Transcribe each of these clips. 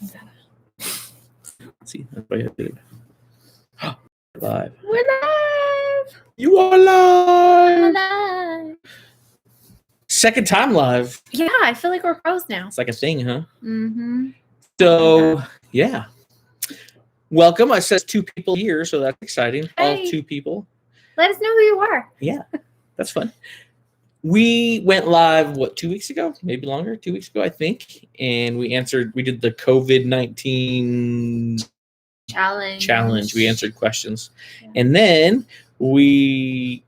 Let's see. That's why I did it. Live. We're live. You are live. We're live. Second time live. Yeah, I feel like we're pros now. It's like a thing, huh? Mm-hmm. So, yeah. Welcome. I said 2 people here, so that's exciting. Hey. All 2 people. Let us know who you are. Yeah, that's fun. We went live, 2 weeks ago? Maybe longer, 2 weeks ago, I think. And we did the COVID-19 challenge. We answered questions. Yeah. And then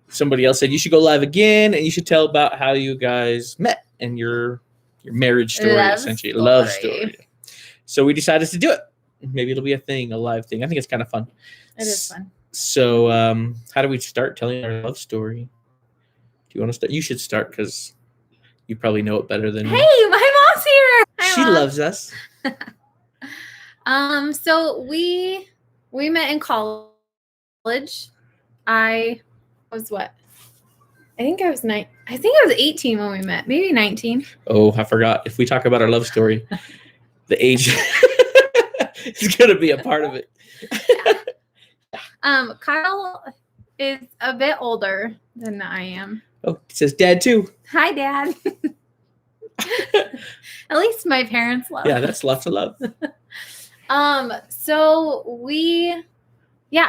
somebody else said, you should go live again and you should tell about how you guys met and your marriage story, essentially. Love story. So we decided to do it. Maybe it'll be a thing, a live thing. I think it's kind of fun. It is fun. So how do we start telling our love story? Do you want to start? You should start because you probably know it better than me. Hey, my mom's here. Hi, she Mom. loves us. So we met in college. I was what? I think I was 18 when we met. Maybe 19. Oh, I forgot. If we talk about our love story, the age is going to be a part of it. Yeah. Kyle is a bit older than I am. Oh, it says dad too. Hi, Dad. At least my parents love. Yeah, that's lots of love. So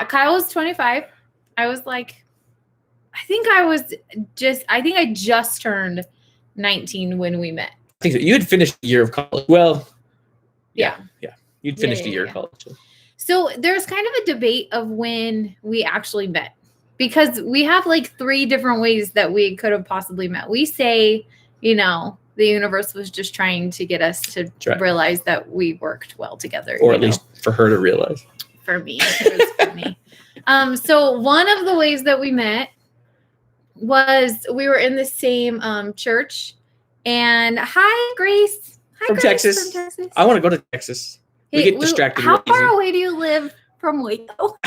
Kyle was 25. I was like, I just turned 19 when we met. I think so. You had finished a year of college. Well, yeah. You'd finished a year of college. So there's kind of a debate of when we actually met because we have like 3 different ways that we could have possibly met. We say, the universe was just trying to get us to realize that we worked well together. Or at least for her to realize. For me. It was for me. So one of the ways that we met was we were in the same church. And hi, Grace. Hi, from Grace Texas. From Texas. I want to go to Texas. We get distracted. How far away do you live from Waco?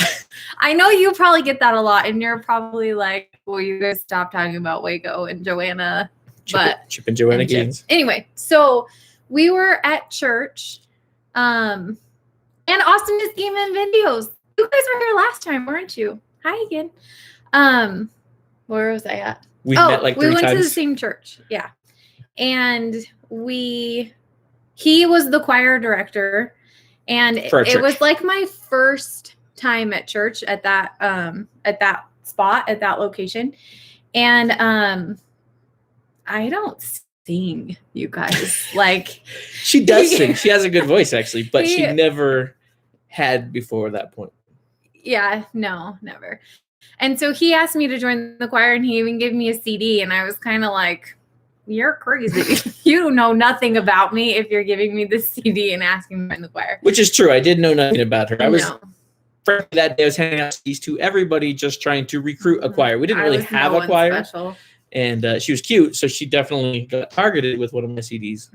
I know you probably get that a lot, and you're probably like, well, you guys stop talking about Waco and Joanna. Chip and Joanna Gaines. Anyway, so we were at church, and Austin is gaming videos. You guys were here last time, weren't you? Hi again. Where was I at? We met like 3 times. We went to the same church. Yeah. And he was the choir director, and it was like my first time at church at that spot, at that location. And I don't sing, you guys. Like she does sing. She has a good voice actually, but she never had before that point. Yeah, no, never. And so he asked me to join the choir, and he even gave me a CD, and I was kind of like, you're crazy. You know nothing about me if you're giving me this CD and asking me in the choir. Which is true. I did know nothing about her. Frankly, that day I was handing out CDs to everybody just trying to recruit a choir. We didn't really have a choir. Special. And she was cute, so she definitely got targeted with one of my CDs.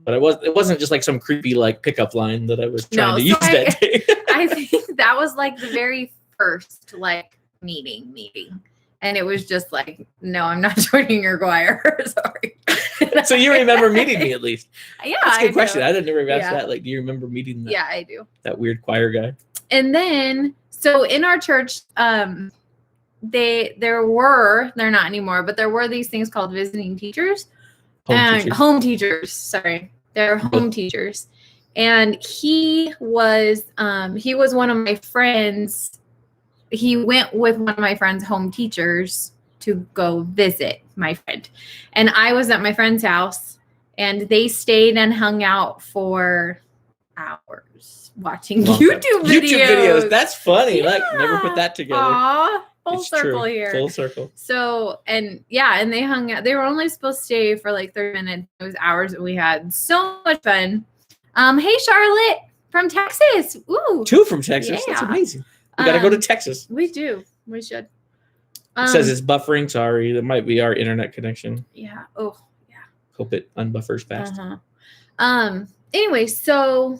But it wasn't just like some creepy like pickup line that I was trying to use that day. I think that was like the very first like meeting. And it was just like, no, I'm not joining your choir. Sorry. So you remember meeting me at least? Yeah, that's a good question. I didn't ever ask that. Like, do you remember meeting that? Yeah, I do. That weird choir guy. And then, so in our church, they're not anymore, but there were these things called visiting teachers. Home teachers. Sorry. They're home teachers. And he was one of my friends. He went with one of my friend's home teachers to go visit my friend. And I was at my friend's house, and they stayed and hung out for hours watching YouTube videos. That's funny. Yeah. Like, never put that together. Aww, full circle here. Full circle. So, and they hung out. They were only supposed to stay for like 30 minutes. It was hours, and we had so much fun. Hey, Charlotte from Texas. Ooh. 2 from Texas. Yeah. That's amazing. We got to go to Texas. We do. We should. It says it's buffering. Sorry. That might be our internet connection. Yeah. Oh, yeah. Hope it unbuffers fast. Anyway, so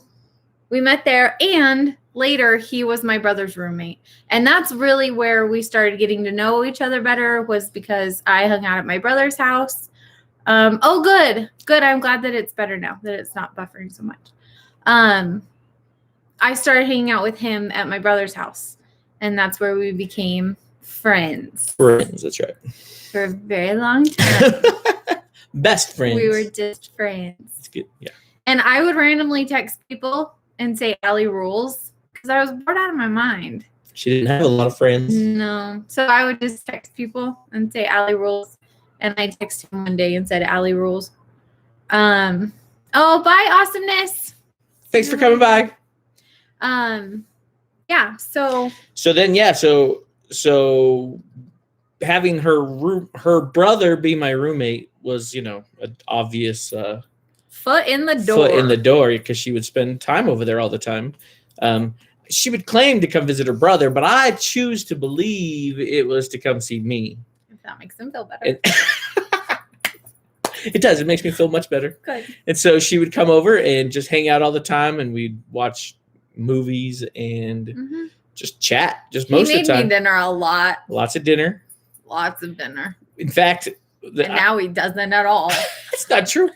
we met there, and later he was my brother's roommate. And that's really where we started getting to know each other better, was because I hung out at my brother's house. Good. I'm glad that it's better now, that it's not buffering so much. I started hanging out with him at my brother's house, and that's where we became friends. Friends, that's right. For a very long time. Best friends. We were just friends. That's good. Yeah. And I would randomly text people and say Alli rules because I was bored out of my mind. She didn't have a lot of friends. No. So I would just text people and say Alli rules. And I texted him one day and said Alli rules. Oh, bye, awesomeness. Thanks for coming by. Yeah. So then, yeah. So having her brother be my roommate was, an obvious foot in the door. Foot in the door, because she would spend time over there all the time. She would claim to come visit her brother, but I choose to believe it was to come see me. If that makes him feel better. It does. It makes me feel much better. Good. And so she would come over and just hang out all the time, and we'd watch movies and just chat. Just most of the time. He made me dinner a lot. Lots of dinner. Lots of dinner. In fact, now he doesn't at all. It's not true.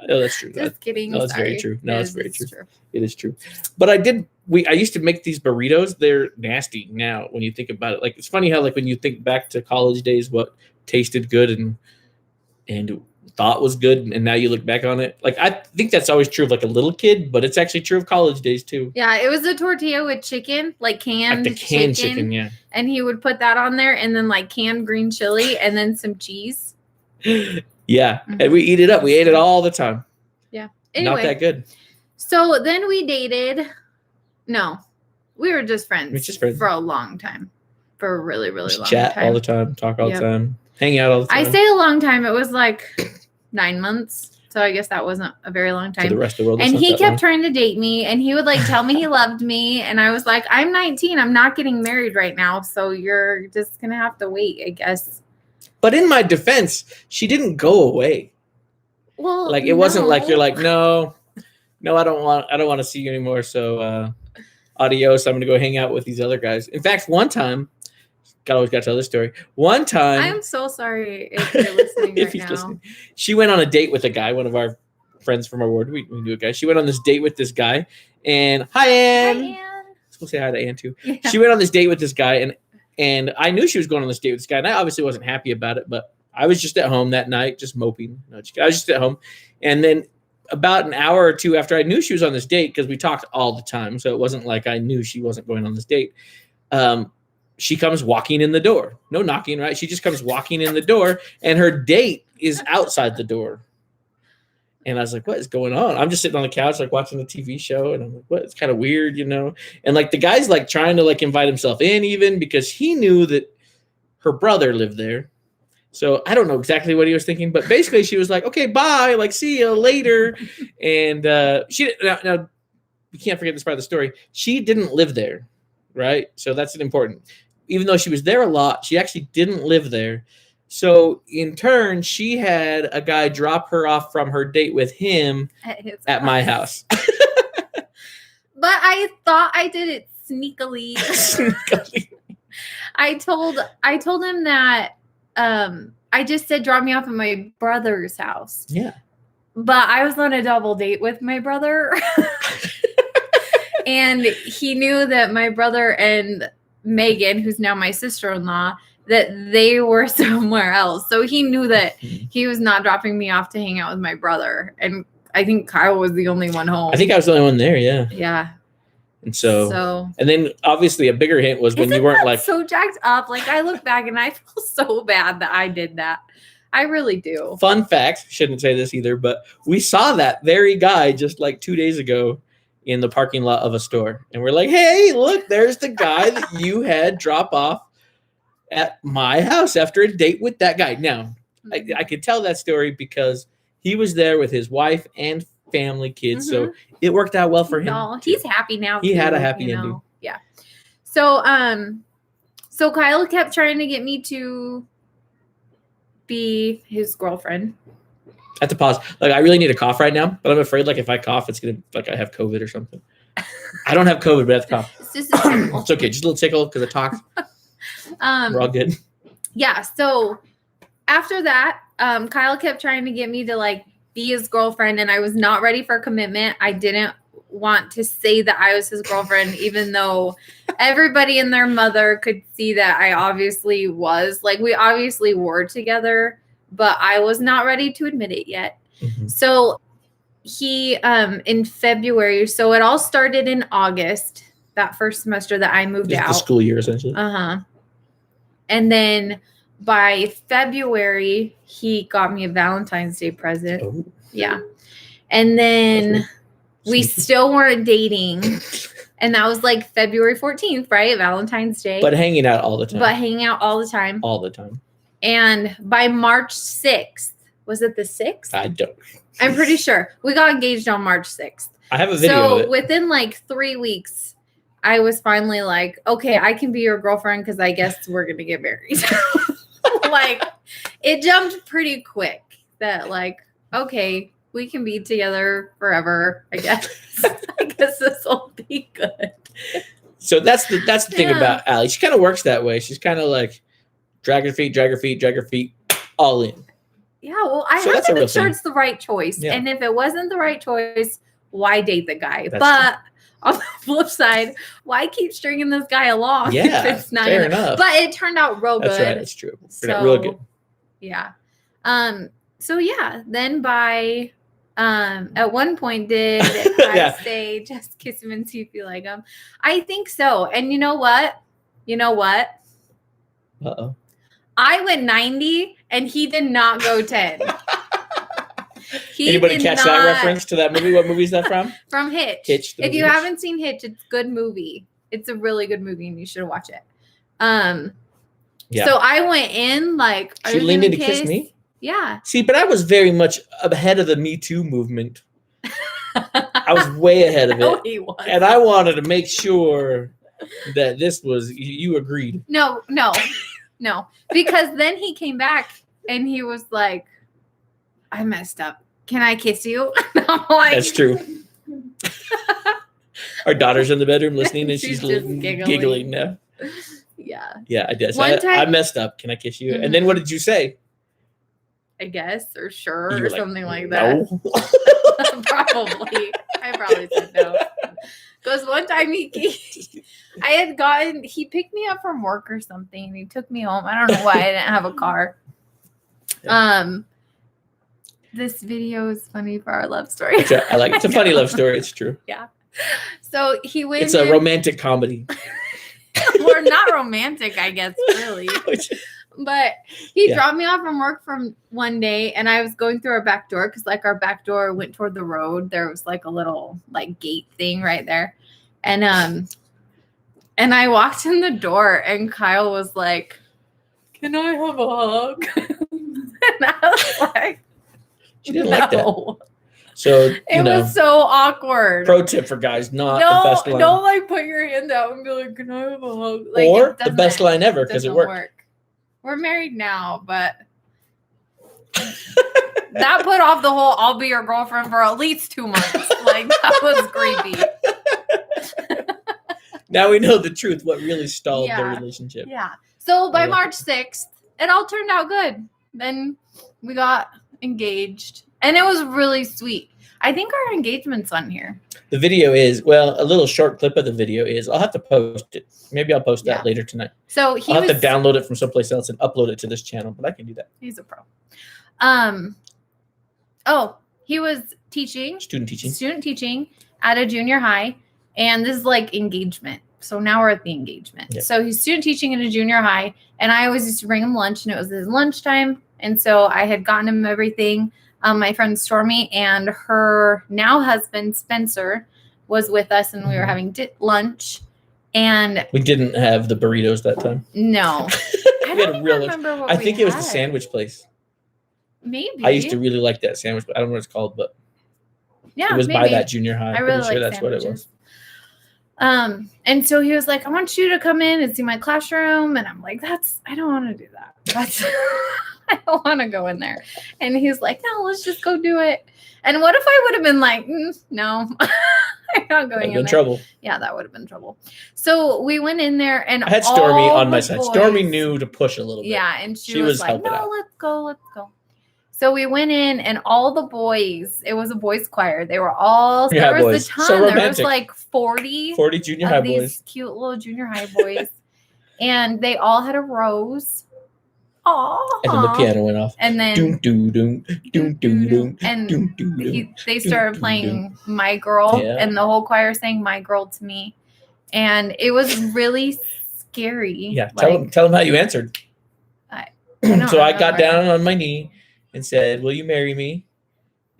No, that's true. Just kidding. No, that's Sorry. very true. No, it's very true. It is true. But I used to make these burritos. They're nasty now when you think about it. Like, it's funny how, like, when you think back to college days, what tasted good and thought was good, and now you look back on it. Like, I think that's always true of like a little kid, but it's actually true of college days too. Yeah, it was a tortilla with chicken, like canned chicken, yeah. And he would put that on there, and then like canned green chili, and then some cheese. Yeah, and we eat it up. We ate it all the time. Yeah. Anyway, not that good. So then we dated. No, we were just friends. We're just friends for a long time. For a really, really long time. Chat all the time. Talk all the time. Hang out all the time. I say a long time. It was like 9 months. So I guess that wasn't a very long time. To the rest of the world. And he kept trying to date me, and he would like tell me he loved me. And I was like, I'm 19. I'm not getting married right now. So you're just going to have to wait, I guess. But in my defense, she didn't go away. Well, like, it wasn't like you're like, no, I don't want to see you anymore. So adios. I'm going to go hang out with these other guys. In fact, one time, always got to tell this story. One time, I'm so sorry if you're listening if right he's now. Listening. She went on a date with a guy, one of our friends from our ward. We knew a guy. She went on this date with this guy, and hi, Ann. Hi, Ann. Let's say hi to Ann too. Yeah. She went on this date with this guy, and I knew she was going on this date with this guy, and I obviously wasn't happy about it, but I was just at home that night, just moping. No, I was just at home, and then about an hour or two after I knew she was on this date, because we talked all the time, so it wasn't like I knew she wasn't going on this date. She comes walking in the door. No knocking, right? She just comes walking in the door, and her date is outside the door. And I was like, what is going on? I'm just sitting on the couch, like watching a TV show. And I'm like, what? It's kind of weird, And like the guy's like trying to like invite himself in, even because he knew that her brother lived there. So I don't know exactly what he was thinking, but basically she was like, okay, bye. Like, see you later. And now we can't forget this part of the story. She didn't live there. Right. So that's an important. Even though she was there a lot, she actually didn't live there. So in turn, she had a guy drop her off from her date with him at my house. But I thought I did it sneakily. I told him that I just said drop me off at my brother's house. Yeah. But I was on a double date with my brother. And he knew that my brother and Megan, who's now my sister-in-law, that they were somewhere else. So he knew that he was not dropping me off to hang out with my brother. And I think Kyle was the only one home. I think I was the only one there, yeah. Yeah. And so and then obviously a bigger hint was when you weren't like so jacked up. Like, I look back and I feel so bad that I did that. I really do. Fun fact, shouldn't say this either, but we saw that very guy just like 2 days ago in the parking lot of a store. And we're like, hey, look, there's the guy that you had drop off at my house after a date with that guy. Now, I could tell that story because he was there with his wife and family, kids. So it worked out well for him. No, he's happy now. He had a happy ending. Yeah. So, so Kyle kept trying to get me to be his girlfriend. I have to pause. Like, I really need a cough right now, but I'm afraid, like, if I cough, it's gonna like I have COVID or something. I don't have COVID, but I have to cough. It's just a tickle. It's okay, just a little tickle because I talked. We're all good. Yeah. So after that, Kyle kept trying to get me to like be his girlfriend, and I was not ready for commitment. I didn't want to say that I was his girlfriend, even though everybody and their mother could see that I obviously was. Like, we obviously were together, but I was not ready to admit it yet. Mm-hmm. So he, in February, so it all started in August, that first semester that I moved out. The school year, essentially. Uh-huh. And then by February, he got me a Valentine's Day present. Oh. Yeah. And then we still weren't dating. And that was like February 14th, right? Valentine's Day. But hanging out all the time. All the time. And by March 6th, was it the 6th? I don't. I'm pretty sure. We got engaged on March 6th. I have a video of it. So within like 3 weeks, I was finally like, okay, I can be your girlfriend because I guess we're going to get married. Like, it jumped pretty quick that like, okay, we can be together forever, I guess. I guess this will be good. So that's the thing about Alli. She kind of works that way. She's kind of like drag her feet, all in. Yeah, well, I have to make sure it's the right choice. Yeah. And if it wasn't the right choice, why date the guy? But on the flip side, why keep stringing this guy along? Yeah, if it's not fair enough. But it turned out real good. That's right. It's true. Real good. Yeah. So yeah, then by at one point did I say just kiss him and see if you like him? I think so. And you know what? Uh-oh. I went 90 and he did not go 10. Anybody catch that reference to that movie? What movie is that from? From Hitch. If you haven't seen Hitch, it's a good movie. It's a really good movie and you should watch it. Yeah. So I went in like, she leaned in to kiss me? Yeah. See, but I was very much ahead of the Me Too movement. I was way ahead of it. No, he was. And I wanted to make sure that this was, you agreed. No. Because then he came back and he was like, I messed up. Can I kiss you? Like, that's true. Our daughter's in the bedroom listening and she's just giggling now. Yeah. Yeah, I did. So I messed up. Can I kiss you? Mm-hmm. And then what did you say? I guess, or sure, or something like that. No. Probably. I probably said no. Because one time he picked me up from work or something and he took me home. I don't know why I didn't have a car. Yeah. This video is funny for our love story. I like it. It's a funny love story. It's true. Yeah. So he went. It's a romantic comedy. We're not romantic, I guess, really. But he dropped me off from work from one day, and I was going through our back door because, like, our back door went toward the road. There was like a little like gate thing right there, and I walked in the door, and Kyle was like, "Can I have a hug?" And I was like, "She didn't like that." So it was so awkward. Pro tip for guys, not the best line. Don't like put your hand out and be like, "Can I have a hug?" Like, or the best line ever because it worked. We're married now, but that put off the whole "I'll be your girlfriend" for at least 2 months. Like, that was creepy. Now we know the truth. What really stalled the relationship? Yeah. So by March 6th, it all turned out good. Then we got engaged. And it was really sweet. I think our engagement's on here. The video is, a little short clip of the video is. I'll have to post it. Maybe I'll post that later tonight. So I'll have to download it from someplace else and upload it to this channel, but I can do that. He's a pro. He was teaching. Student teaching at a junior high. And this is like engagement. So now we're at the engagement. Yep. So he's student teaching at a junior high. And I always used to bring him lunch, and it was his lunchtime. And so I had gotten him everything. My friend Stormy and her now husband Spencer was with us, and we were having lunch. And we didn't have the burritos that time. No, I don't remember what I think it was the sandwich place. Maybe I used to really like that sandwich, but I don't know what it's called. But yeah, it was by that junior high. I really like that's what it was. And so he was like, "I want you to come in and see my classroom," and I'm like, I don't want to do that. I don't want to go in there. And he's like, "No, let's just go do it." And what if I would have been like, no, I'm not going in there. Trouble. Yeah, that would have been trouble. So we went in there, and I had Stormy on my side. Stormy knew to push a little bit. Yeah, and she was like, "No, let's go." So we went in, and all the boys, it was a boys choir. They were all, Yeah, there was boys. a ton. So there was romantic. like 40 junior of high these boys. cute little junior high boys. And they all had a rose. Aww. And then the piano went off. And then Doom, doom, doom, doom, doom, doom, and doom, doom, doom. they started playing My Girl, and the whole choir sang My Girl to me. And it was really scary. Yeah, tell them how you answered. So I got down on my knee and said, "Will you marry me?"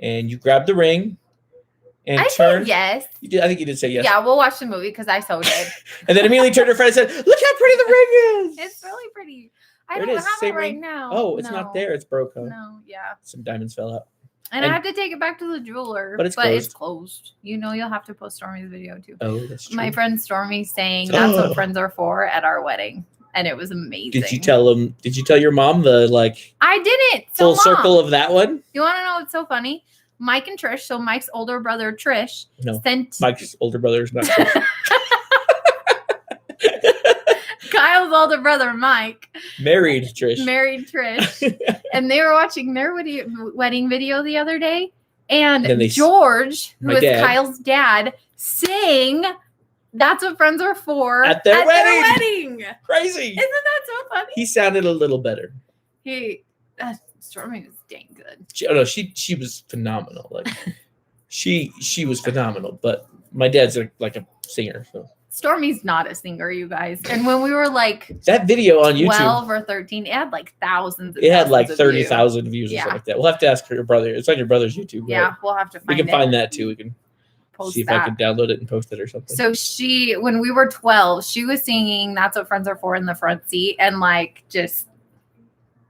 And you grabbed the ring and turned. Said yes. You did. I think you did say yes. Yeah, we'll watch the movie because I so did. And then immediately turned to her friend and said, "Look how pretty the ring is." It's really pretty. There I it don't is, have same it right ring. now. Oh, it's not there. It's broke, huh? No, yeah. Some diamonds fell out. And I have to take it back to the jeweler. But it's closed. You know, you'll have to post Stormy's video too. Oh, that's true. My friend Stormy sang "That's What Friends Are For" at our wedding, and it was amazing. Did you tell them? Did you tell your mom the I didn't. Full circle of that one? You want to know what's so funny? Mike and Trish. So Mike's older brother Trish sent Mike's older brother is not Trish. Kyle's older brother Mike married Trish, and they were watching their wedding video the other day, and George, who is Kyle's dad, sang "That's What Friends Are For" at their wedding. Crazy, isn't that so funny? He sounded a little better. Stormy was dang good. She was phenomenal. She was phenomenal. But my dad's like a singer, so. Stormy's not a singer, you guys. And when we were that video on YouTube, 12 or 13, it had thousands. It had 30,000 views or something like that. We'll have to ask your brother. It's on your brother's YouTube. Yeah, right? We'll have to find it. We can find that too. We can see if I can download it and post it or something. So when we were 12, she was singing "That's What Friends Are For" in the front seat and just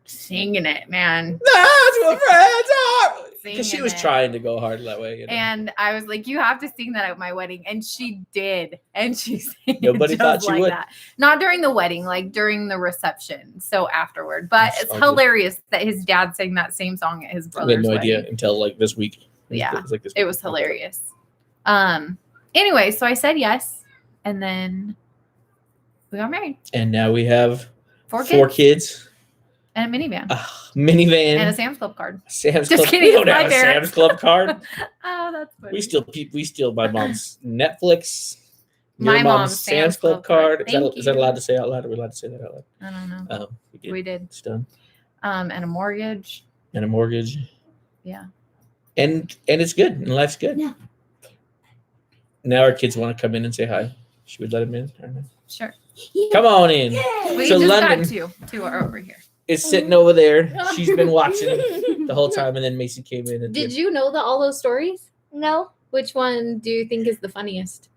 singing it, man. That's what friends are. Because she was trying to go hard that way. And I was like, you have to sing that at my wedding. And she did. And she sang Nobody thought she would. That. Not during the wedding, during the reception. So afterward. But it's hilarious that his dad sang that same song at his brother's wedding. I had no idea until this week. Yeah. It was hilarious. Anyway, so I said yes. And then we got married. And now we have 4 kids. And a minivan. Minivan. And a Sam's Club card. Just kidding. We don't have a Sam's Club card. Oh, that's funny. We steal my mom's Netflix. My mom's Sam's Club card. Is that allowed to say out loud? Are we allowed to say that out loud? I don't know. We did. It's done. And a mortgage. Yeah. And it's good. And life's good. Yeah. Now our kids want to come in and say hi. Should we let them in? Sure. Come on in. We just London got two are over here. Is sitting over there. She's been watching the whole time, and then Macy came in. Did you know all those stories? No. Which one do you think is the funniest?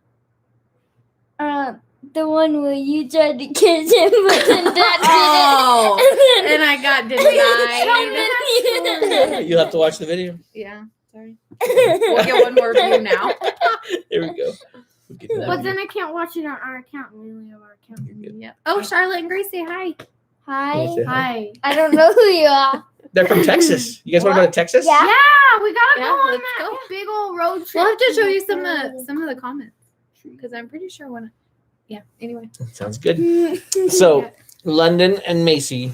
The one where you tried to kiss him, but then Dad did it. And I got denied. You'll have to watch the video. Yeah, sorry. We'll get one more view now. There we go. But then I can't watch it on our account. We only have our account. Yeah. Oh, Charlotte and Grace, say hi. Hi. I don't know who you are. They're from Texas. You guys want to go to Texas? Yeah. We gotta go on that big old road trip. We'll have to show you some of the comments because I'm pretty sure when. Yeah. Anyway. Sounds good. So London and Macy.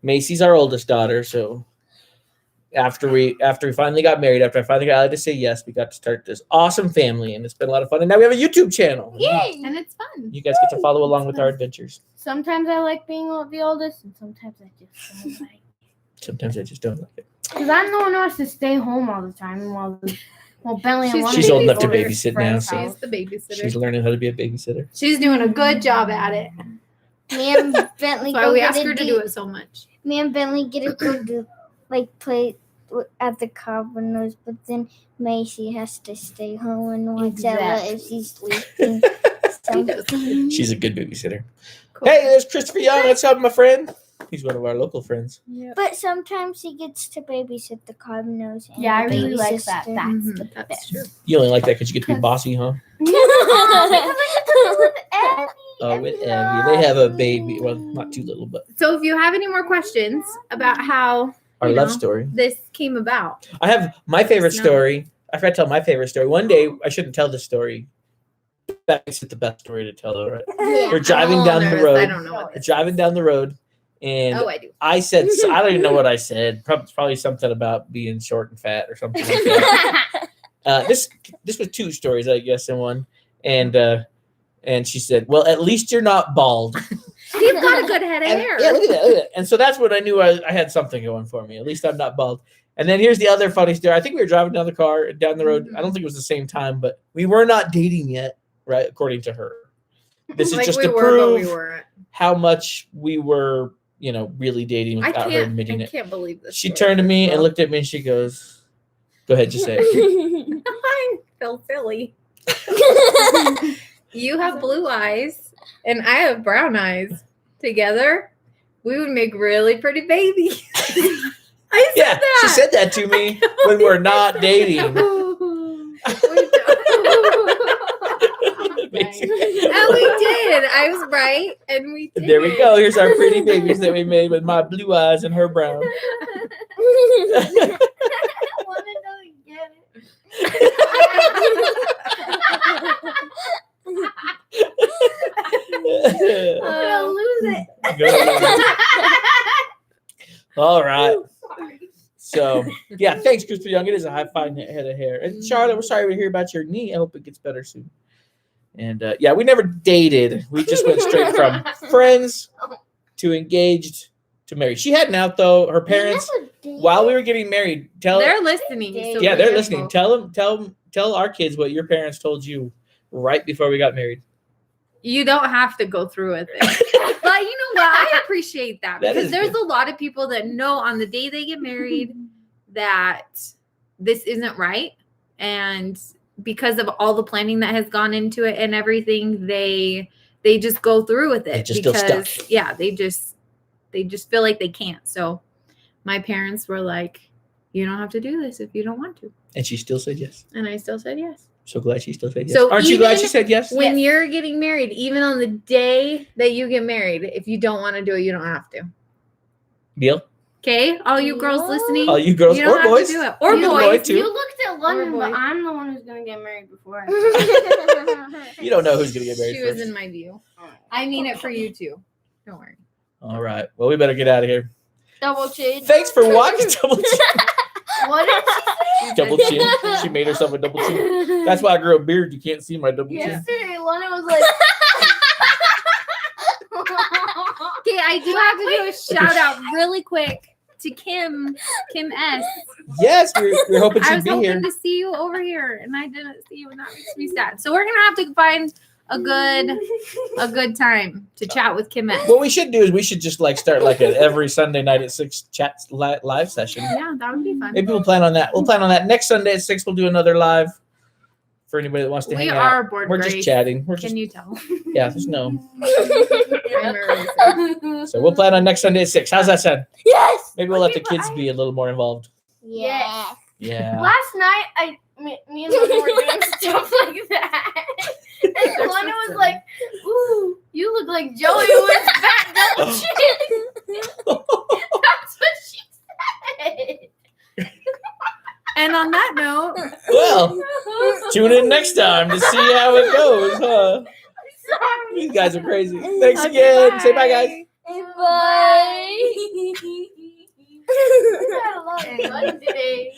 Macy's our oldest daughter. So after we finally got married, after I finally got Alli to say yes, we got to start this awesome family, and it's been a lot of fun. And now we have a YouTube channel. Yay! And it's fun. You guys get to follow along with our adventures. Sometimes I like being the oldest, and sometimes I just don't like it. Sometimes I just don't like it. Because I'm the one who has to stay home all the time while Bentley and she's old enough to babysit now. So she's the babysitter. She's learning how to be a babysitter. She's doing a good job at it. Me and Bentley That's why we ask her to do it so much. Me and Bentley get to go to play at the Carbonos, but then Macy has to stay home and watch Ella if she's sleeping. She's a good babysitter. Cool. Hey, there's Christopher Young. That's my friend. He's one of our local friends. Yep. But sometimes he gets to babysit the Carbonos. Yeah, I really like that. That's true. You only like that because you get to be bossy, huh? No, with Abby. Oh, with Abby. They have a baby. Well, not too little, but. So if you have any more questions about how our love story this came about. I have my favorite story. I forgot to tell my favorite story. One day, I shouldn't tell this story. That makes it the best story to tell, though, right? Yeah. We're driving down the road. I don't know what driving down the road, And I do. I said, I don't even know what I said. Probably something about being short and fat or something like that. This was 2 stories, I guess, in one. And she said, well, at least you're not bald. You've got a good head of hair. Yeah, look at that. And so that's what I knew I had something going for me. At least I'm not bald. And then here's the other funny story. I think we were driving down the road. Mm-hmm. I don't think it was the same time, but we were not dating yet, right? According to her. This is just to prove how much we were, really dating without her admitting it. I can't believe this. She turned to me and looked at me and she goes, go ahead, just say it. I feel silly. You have blue eyes and I have brown eyes. Together, we would make really pretty babies. I said that. She said that to me when we're not dating. And we did. I was right, and we did. There we go. Here's our pretty babies that we made with my blue eyes and her brown. I want to know again. I'm gonna lose it. All right. So, thanks, Christopher Young. It is a high fine head of hair. And Charlotte, we're sorry to hear about your knee. I hope it gets better soon. And we never dated. We just went straight from friends to engaged to married. She had an out though. Her parents, while we were getting married, they're listening. So they're listening. Tell our kids what your parents told you right before we got married. You don't have to go through with it. But you know what? I appreciate that because there's a lot of people that know on the day they get married that this isn't right. And because of all the planning that has gone into it and everything, they just go through with it because they just feel like they can't. So my parents were like, you don't have to do this if you don't want to. And she still said yes. And I still said yes. So glad she still said yes. So aren't you glad she said yes? When you're getting married, even on the day that you get married, if you don't want to do it, you don't have to. Deal? Okay, all you girls listening. All you girls you don't or have boys. To do it. Or boys. You looked at London, but I'm the one who's going to get married before. You don't know who's going to get married She was in my view. I mean it for you too. Don't worry. All right. Well, we better get out of here. Double chin. Thanks for watching. Double chin. What did she say? Double chin. She made herself a double chin. That's why I grew a beard. You can't see my double chin. Yesterday, Lana was like... Okay, I do have to do a shout out really quick to Kim S. Yes, we're hoping she'd be here. I was hoping to see you over here, and I didn't see you, and that makes me sad. So we're gonna have to find a good time to chat with Kim S. What we should do is we should just start an every Sunday night at 6 chat live session. Yeah, that would be fun. Maybe we'll plan on that. We'll plan on that next Sunday at 6. We'll do another live for anybody that wants to hang out. We are bored. We're just chatting. Can you tell? Yeah, there's no. So we'll plan on next Sunday at 6. How's that sound? Yes. Maybe we'll let the kids be a little more involved. Yeah. Yeah. Last night, me and Lana were doing stuff like that. And Lana was like, ooh, you look like Joey with fat double chin. That's what she said. And on that note, well, tune in next time to see how it goes, huh? Sorry. These guys are crazy. Thanks again. Bye. Say bye, guys. Bye. We had a lot of fun today.